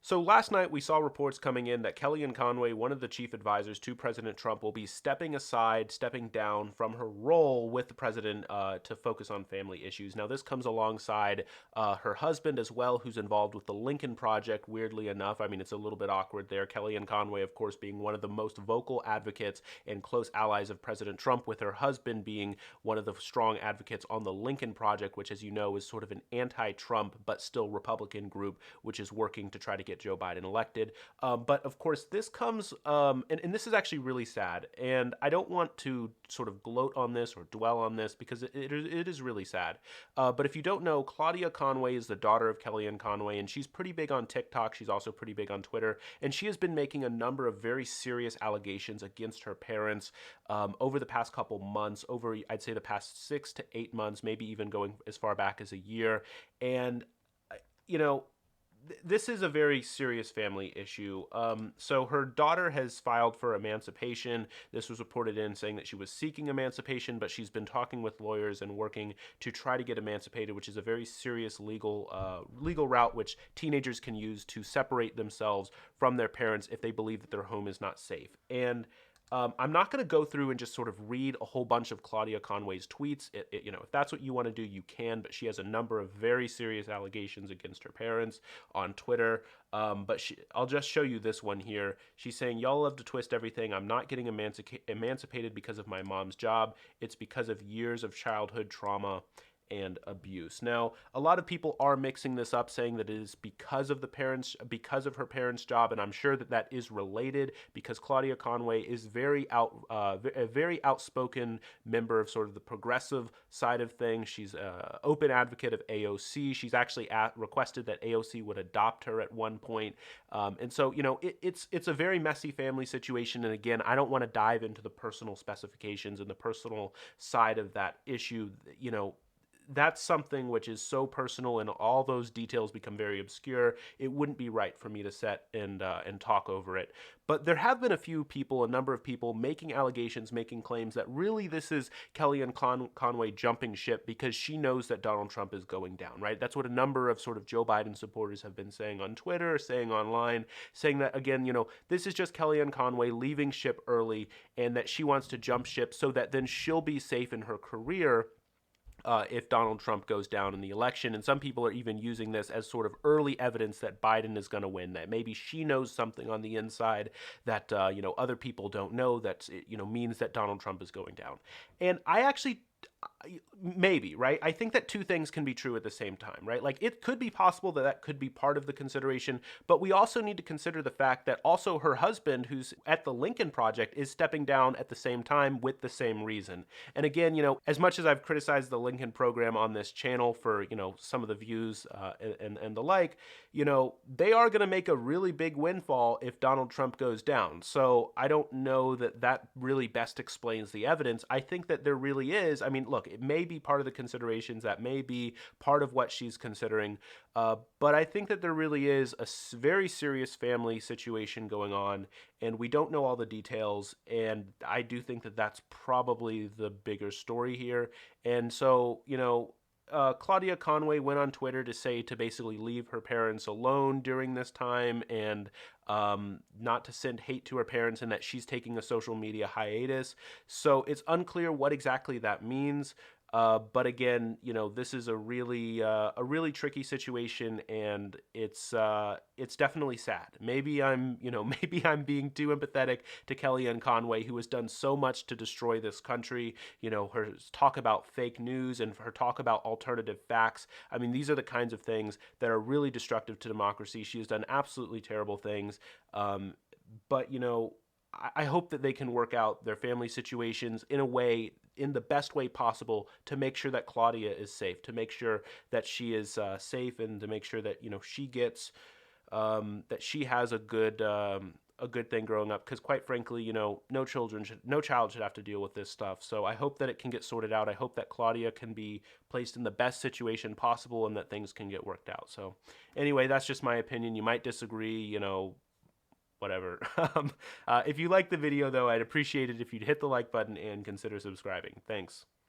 So last night we saw reports coming in that Kellyanne Conway, one of the chief advisors to President Trump, will be stepping down from her role with the president to focus on family issues. Now this comes alongside her husband as well, who's involved with the Lincoln Project. Weirdly enough, I mean it's a little bit awkward there. Kellyanne Conway, of course, being one of the most vocal advocates and close allies of President Trump, with her husband being one of the strong advocates on the Lincoln Project, which, as you know, is sort of an anti-Trump but still Republican group, which is working to try to get Joe Biden elected. But of course, this comes, and this is actually really sad. And I don't want to sort of gloat on this or dwell on this because it is really sad. But if you don't know, Claudia Conway is the daughter of Kellyanne Conway, and she's pretty big on TikTok. She's also pretty big on Twitter. And she has been making a number of very serious allegations against her parents over the past couple months, over, I'd say, the past 6 to 8 months, maybe even going as far back as a year. And, you know, this is a very serious family issue. So her daughter has filed for emancipation. This was reported in saying that she was seeking emancipation, but she's been talking with lawyers and working to try to get emancipated, which is a very serious legal route which teenagers can use to separate themselves from their parents if they believe that their home is not safe. And I'm not going to go through and just sort of read a whole bunch of Claudia Conway's tweets. If that's what you want to do, you can. But she has a number of very serious allegations against her parents on Twitter. I'll just show you this one here. She's saying, "Y'all love to twist everything. I'm not getting emancipated because of my mom's job. It's because of years of childhood trauma and abuse." Now, a lot of people are mixing this up, saying that it is because of her parents' job, and I'm sure that that is related because Claudia Conway is a very outspoken member of sort of the progressive side of things. She's an open advocate of AOC. She's actually requested that AOC would adopt her at one point, and so it's a very messy family situation. And again, I don't want to dive into the personal specifications and the personal side of that issue. That's something which is so personal, and all those details become very obscure. It wouldn't be right for me to set and talk over it. But there have been a number of people making allegations, making claims that really this is Kellyanne Conway jumping ship because she knows that Donald Trump is going down, right? That's what a number of sort of Joe Biden supporters have been saying on Twitter, saying online, saying that, again, this is just Kellyanne Conway leaving ship early and that she wants to jump ship so that then she'll be safe in her career if Donald Trump goes down in the election. And some people are even using this as sort of early evidence that Biden is going to win, that maybe she knows something on the inside that, other people don't know, that, means that Donald Trump is going down. And I actually maybe, right? I think that two things can be true at the same time, right? Like, it could be possible that that could be part of the consideration, but we also need to consider the fact that also her husband, who's at the Lincoln Project, is stepping down at the same time with the same reason. And again, as much as I've criticized the Lincoln program on this channel for, some of the views and the like, they are going to make a really big windfall if Donald Trump goes down. So I don't know that that really best explains the evidence. I think that there really is. I mean, look, it may be part of the considerations, that may be part of what she's considering, but I think that there really is a very serious family situation going on, and we don't know all the details, and I do think that that's probably the bigger story here. And so, Claudia Conway went on Twitter to basically leave her parents alone during this time, and not to send hate to her parents, and that she's taking a social media hiatus. So it's unclear what exactly that means. But again, this is a really tricky situation, and it's definitely sad. Maybe I'm being too empathetic to Kellyanne Conway, who has done so much to destroy this country. Her talk about fake news and her talk about alternative facts. I mean, these are the kinds of things that are really destructive to democracy. She has done absolutely terrible things. But I hope that they can work out their family situations in the best way possible, to make sure that Claudia is safe, to make sure that she is safe, and to make sure that she gets that she has a good thing growing up. Because quite frankly, no child should have to deal with this stuff. So I hope that it can get sorted out. I hope that Claudia can be placed in the best situation possible, and that things can get worked out. So anyway, that's just my opinion. You might disagree, whatever. If you liked the video, though, I'd appreciate it if you'd hit the like button and consider subscribing. Thanks.